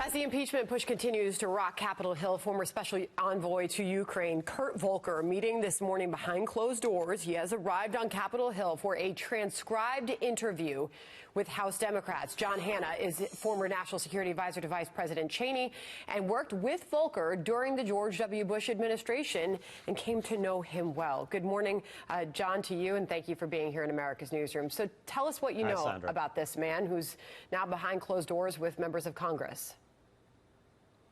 As the impeachment push continues to rock Capitol Hill, former special envoy to Ukraine Kurt Volker meeting this morning behind closed doors. He has arrived on Capitol Hill for a transcribed interview with House Democrats. John Hanna is former national security advisor to Vice President Cheney and worked with Volker during the George W. Bush administration and came to know him well. Good morning, John, to you, and thank you for being here in America's Newsroom. So tell us what you know about this man who's now behind closed doors with members of Congress.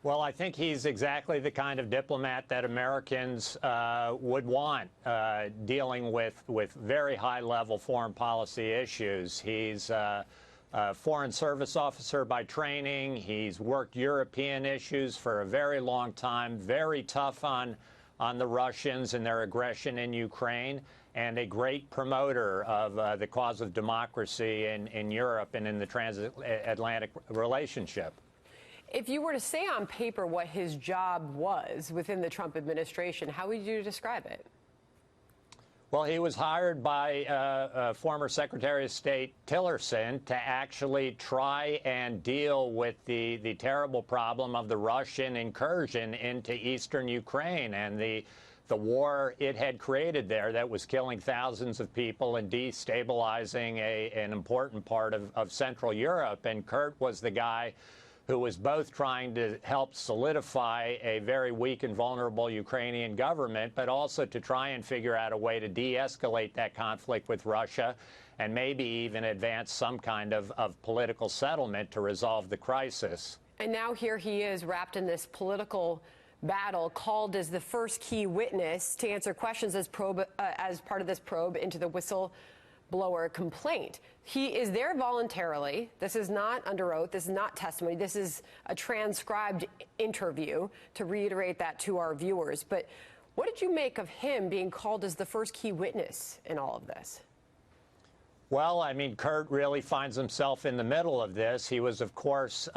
Well, I think he's exactly the kind of diplomat that Americans would want dealing with very high-level foreign policy issues. He's a foreign service officer by training. He's worked European issues for a very long time, very tough on the Russians and their aggression in Ukraine, and a great promoter of the cause of democracy in Europe and in the transatlantic relationship. If you were to say on paper what his job was within the Trump administration, how would you describe it? Well, he was hired by former Secretary of State Tillerson to actually try and deal with the terrible problem of the Russian incursion into eastern Ukraine and the war it had created there that was killing thousands of people and destabilizing an important part of Central Europe. And Kurt was the guy who was both trying to help solidify a very weak and vulnerable Ukrainian government, but also to try and figure out a way to de-escalate that conflict with Russia and maybe even advance some kind of political settlement to resolve the crisis. And now here he is wrapped in this political battle, called as the first key witness to answer questions as part of this probe into the whistleblower complaint. He is there voluntarily. This is not under oath. This is not testimony. This is a transcribed interview, to reiterate that to our viewers. But what did you make of him being called as the first key witness in all of this? Well, I mean, Kurt really finds himself in the middle of this. He was, of course,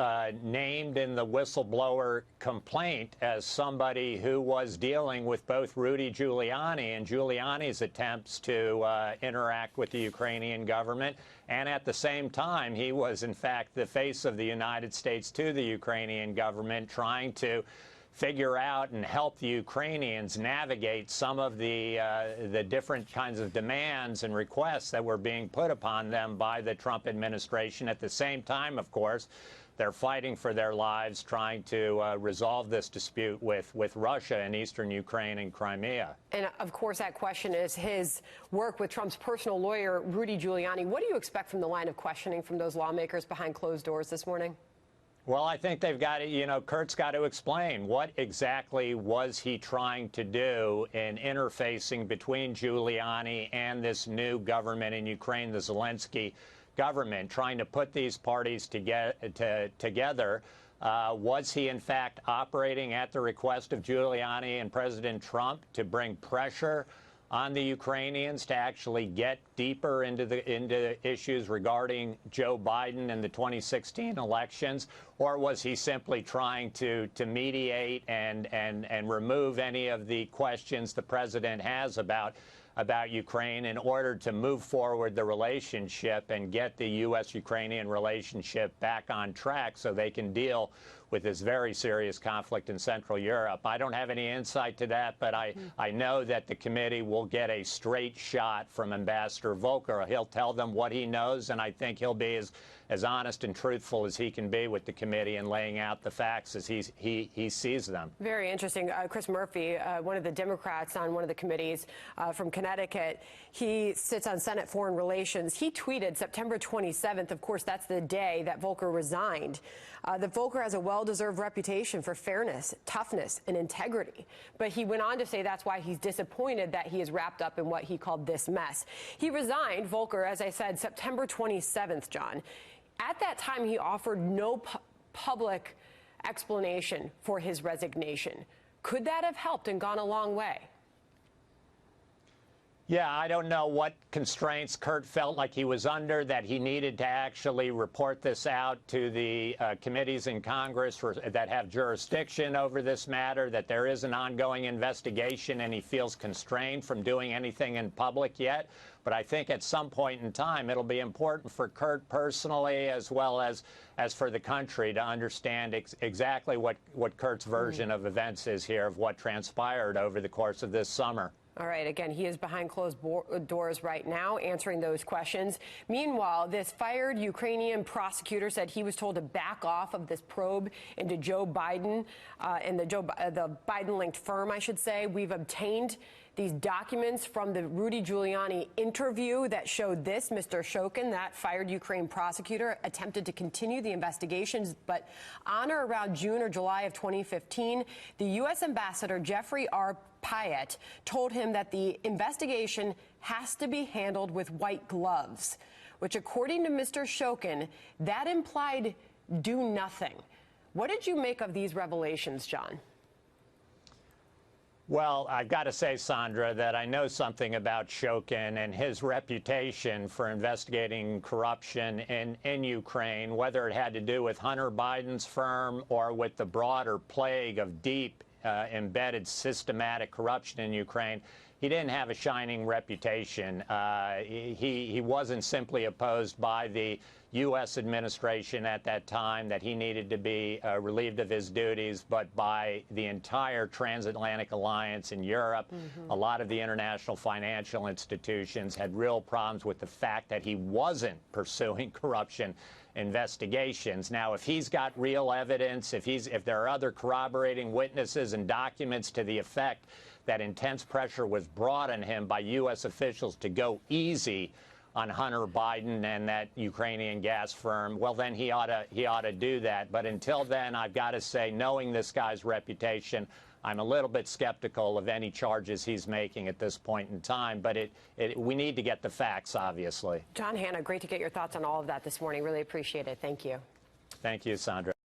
named in the whistleblower complaint as somebody who was dealing with both Rudy Giuliani and Giuliani's attempts to interact with the Ukrainian government. And at the same time, he was, in fact, the face of the United States to the Ukrainian government, trying to figure out and help the Ukrainians navigate some of the different kinds of demands and requests that were being put upon them by the Trump administration. At the same time, of course, they're fighting for their lives, trying to resolve this dispute with Russia in eastern Ukraine and Crimea. And, of course, that question is his work with Trump's personal lawyer, Rudy Giuliani. What do you expect from the line of questioning from those lawmakers behind closed doors this morning? Well, I think they've got to, Kurt's got to explain what exactly was he trying to do in interfacing between Giuliani and this new government in Ukraine, the Zelensky government, trying to put these parties together. Was he, in fact, operating at the request of Giuliani and President Trump to bring pressure on the Ukrainians to actually get deeper into issues regarding Joe Biden and the 2016 elections, or was he simply trying to mediate and remove any of the questions the president has about Ukraine in order to move forward the relationship and get the U.S.-Ukrainian relationship back on track so they can deal with this very serious conflict in Central Europe? I don't have any insight to that, but I know that the committee will get a straight shot from Ambassador Volker. He'll tell them what he knows, and I think he'll be as honest and truthful as he can be with the committee in laying out the facts as he sees them. Very interesting. Chris Murphy, one of the Democrats on one of the committees from Connecticut, he sits on Senate Foreign Relations. He tweeted September 27th, of course, that's the day that Volker resigned, that Volker has a well-deserved reputation for fairness, toughness, and integrity. But he went on to say that's why he's disappointed that he is wrapped up in what he called this mess. He resigned, Volker, as I said, September 27th, John. At that time, he offered no public explanation for his resignation. Could that have helped and gone a long way? Yeah, I don't know what constraints Kurt felt like he was under, that he needed to actually report this out to the committees in Congress that have jurisdiction over this matter, that there is an ongoing investigation, and he feels constrained from doing anything in public yet. But I think at some point in time, it'll be important for Kurt personally, as well as for the country, to understand exactly what Kurt's version of events is here, of what transpired over the course of this summer. All right. Again, he is behind closed doors right now answering those questions. Meanwhile, this fired Ukrainian prosecutor said he was told to back off of this probe into Joe Biden and the Biden-linked firm, I should say. We've obtained these documents from the Rudy Giuliani interview that showed this. Mr. Shokin, that fired Ukraine prosecutor, attempted to continue the investigations, but on or around June or July of 2015, the U.S. Ambassador Jeffrey R. Pyatt told him that the investigation has to be handled with white gloves, which, according to Mr. Shokin, that implied do nothing. What did you make of these revelations, John? Well, I've got to say, Sandra, that I know something about Shokin and his reputation for investigating corruption in Ukraine, whether it had to do with Hunter Biden's firm or with the broader plague of deep embedded systematic corruption in Ukraine. He didn't have a shining reputation. He wasn't simply opposed by the U.S. administration at that time, that he needed to be relieved of his duties, but by the entire transatlantic alliance in Europe. A lot of the international financial institutions had real problems with the fact that he wasn't pursuing corruption investigations. Now, if he's got real evidence, if there are other corroborating witnesses and documents to the effect that intense pressure was brought on him by U.S. officials to go easy on Hunter Biden and that Ukrainian gas firm, well, then he ought to do that. But until then, I've got to say, knowing this guy's reputation, I'm a little bit skeptical of any charges he's making at this point in time. But we need to get the facts, obviously. John Hanna, great to get your thoughts on all of that this morning. Really appreciate it. Thank you. Thank you, Sandra.